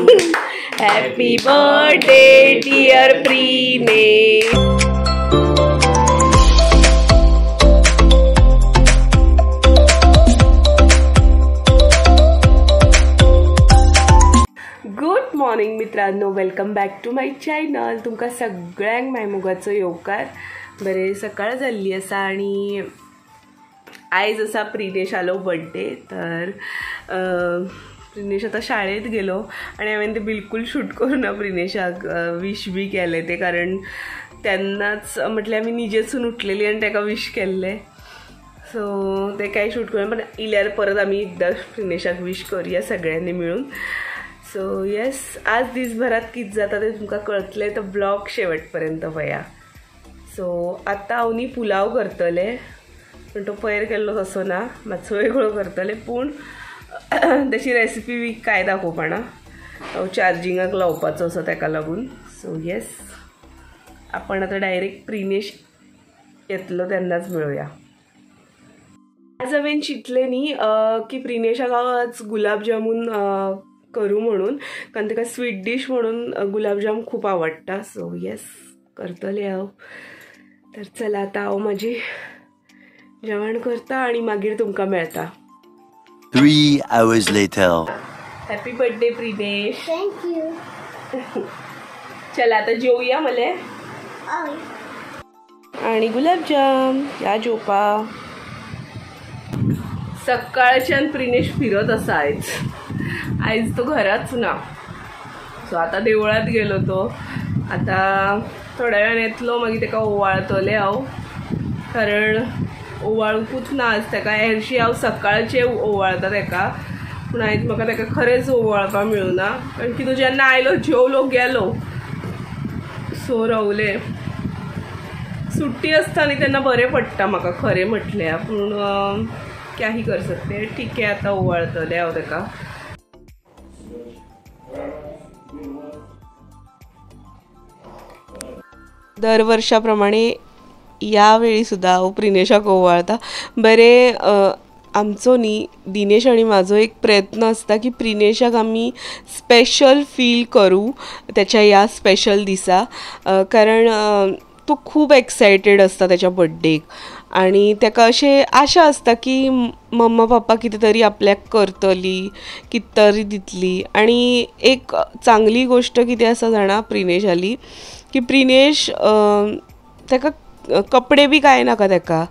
Happy birthday dear Prinesh. Good morning मित्रांनो, welcome back to my channel. तुमका सगळ्यांक मायमुगाचो येवकार. बरे सकाळ जाल्ली आसा आणि आयज आसा प्रिनेश आलो बर्थडे. तर प्रिनेश आता शाळेत गेलो आणि हांवें ते बिलकुल शूट करूना प्रिनेशाक विश बी केले ते, कारण तेन्नाच म्हटल्यार आमी न्हिजेसून उठलेली आनी ताका विश केल्ले. सो ते कांय शूट करूना, पण इल्यार परत आमी एकदां प्रिनेशाक विश करूया सगळ्यांनी मिळून. सो येस, आज दिसभरात कितें जाता ते तुमकां कळटलें, तर ब्लॉग शेवटपर्यंत पळया. सो आतां हांव न्ही पुलाव करतले, पण तो पयर केल्लो तसो ना, मातसो वेगळो करतले. पूण त्याची रेसिपी बी काय दाखोवपाना, हांव चार्जिंगाक लावपाचो असो ताका लागून. सो येस, आपण आता डायरेक्ट प्रिनेश येतलो तेन्नाच मेळुया. आज हांवें चिंतलें न्ही की प्रिनेशाक आज गुलाब जामून करू म्हणून, कारण ताका स्वीट डीश म्हणून गुलाबजाम खूप आवडटा. सो येस, करतले हांव. तर चला, आता हांव म्हाजी जेवण करता आणि मागीर तुमकां मेळटा. 3 hours later. Happy birthday Prinesh. Thank you. चला आता जेवूया मले. आणि गुलाबजाम या जेवपा. सकाळच्यान प्रिनेश फिरत असा आयज तो घराच ना. सो आता देवळात गेलो तो. आता थोड्या वेळान येतलो, मागीर ताका ओवाळतले हांव, कारण ओवाळूंकूच ना आज ताका. हरशीं हांव सकाळचें ओवाळता ताका, पूण आयज म्हाका ताका खरेंच ओवाळपाक मेळूना, कारण की तो जेन्ना आयलो जेवलो गेलो. सो रावले. सुट्टी आसता न्ही तेन्ना बरें पडटा म्हाका खरें म्हटल्यार, पूण क्या ही कर सकते. ठीक आहे, आता ओवाळतले हांव ताका. दर वर्षाप्रमाणे यावेळी सुद्धा हांव प्रिनेशाक ओवाळता. बरे आमचो न्ही दिनेश आणि माझो एक प्रयत्न असता की प्रिनेशाक आमी स्पेशल फील करू त्याच्या या स्पेशल दिसा, कारण तो खूप एक्सायटेड असता त्याच्या बर्थडेक. आणि ताका अशें आशा आसता की मम्मा पप्पा कितें तरी आपल्याक करतली, कितें तरी दितली. आणि एक चांगली गोष्ट कितें आसा जाणा प्रिनेशाली, की प्रिनेश ताका कपडे बी काय नाका ताका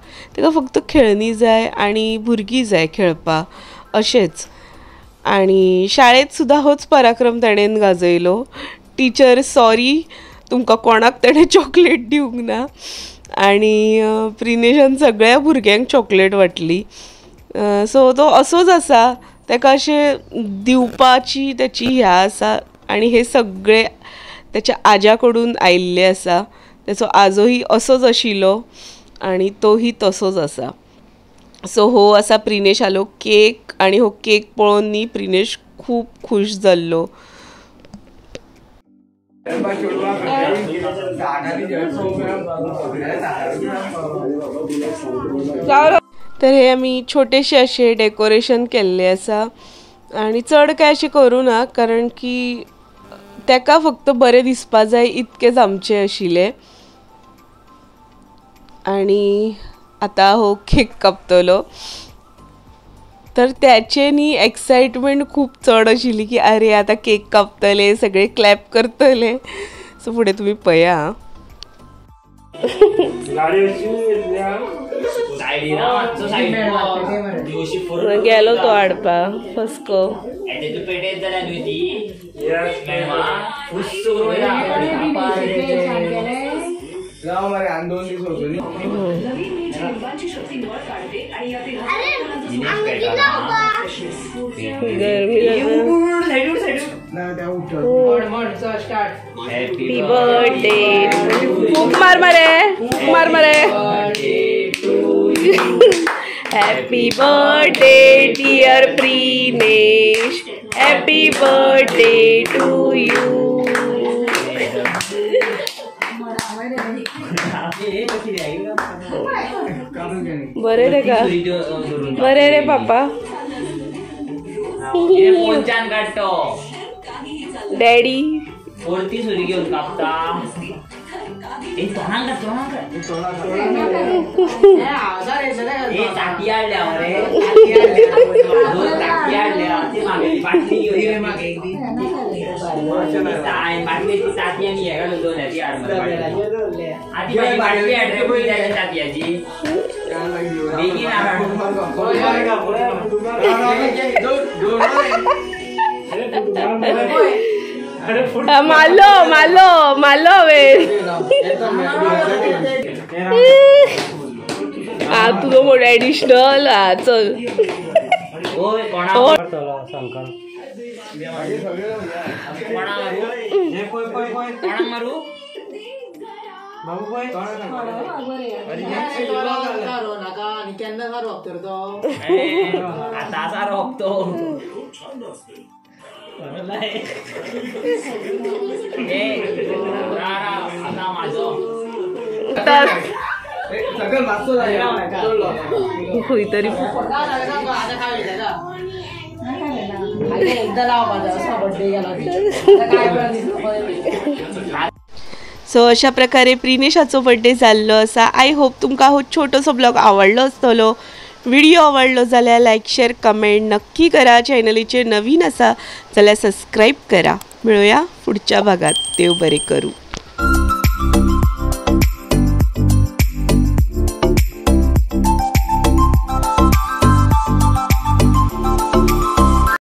फक्त खेळणी जाय आणि भुरगीं जाय खेळपाक, अशेंच. आणि शाळेत सुद्धा होच पराक्रम ताणें गाजयलो. टीचर सॉरी, तुमकां कोणाक ताणें चॉकलेट दिवंक ना. आणि प्रिनेशान सगळ्या भुरग्यांक चॉकलेट वाटली. सो तो असोच आसा, ताका अशें दिवपाची त्याची ह्या आसा. आणि हे सगळे त्याच्या आज्या कडून आयिल्ले आसा. त्याचो आजोही असोच आशिल्लो आणि तोही तसोच आसा. सो हो आसा प्रिनेश आलो केक, आणि हो केक पळोवन न्ही प्रिनेश खूब खूश जाल्लो. तर हे आमी छोटेशे अशे डेकोरेशन केल्ले आसा, आणि चड काय अशें करूं ना, कारण की ताका फक्त बरें दिसपा जाय इतकेंच आमचें आशिल्लें. आणि आता हो केक कापतलो, तर त्याचे न्ही एक्साइटमेंट खूप चड आशिल्ली की अरे आता केक कापतले, सगळे क्लॅप करतले. सो फुडें तुमी पळया. गेलो तो हाडपा फस्को. Happy birthday. फूक मार मरे, फूक मार मरे. Happy birthday dear Prinesh. Happy birthday to you. बरे रे का, बरे रे पापा. डॅडी वरती सुरी घेऊन कापता चाकी हाडल्या रे बाटलीची चाकी आणि हे घालून दोन ह्याची हाड आधी माझी बाटली हाड रे पळय त्या चाकयाची बेगीन मालो वे तुझो मोठा ऍडिशनल चल मारू आता रोपतो आता माझो तरी सो अशा प्रकारे प्रिनेशाचो बर्थडे जाल्लो आसा. आय होप तुमकां हो छोटोसो ब्लॉग आवडलो आसतलो. व्हिडिओ आवडलो जाल्यार लायक शेअर कमेंट नक्की करा. चॅनलीचेर नवीन आसा जाल्यार सबस्क्राईब करा. मिळूया पुढच्या भागात. देव बरें करू.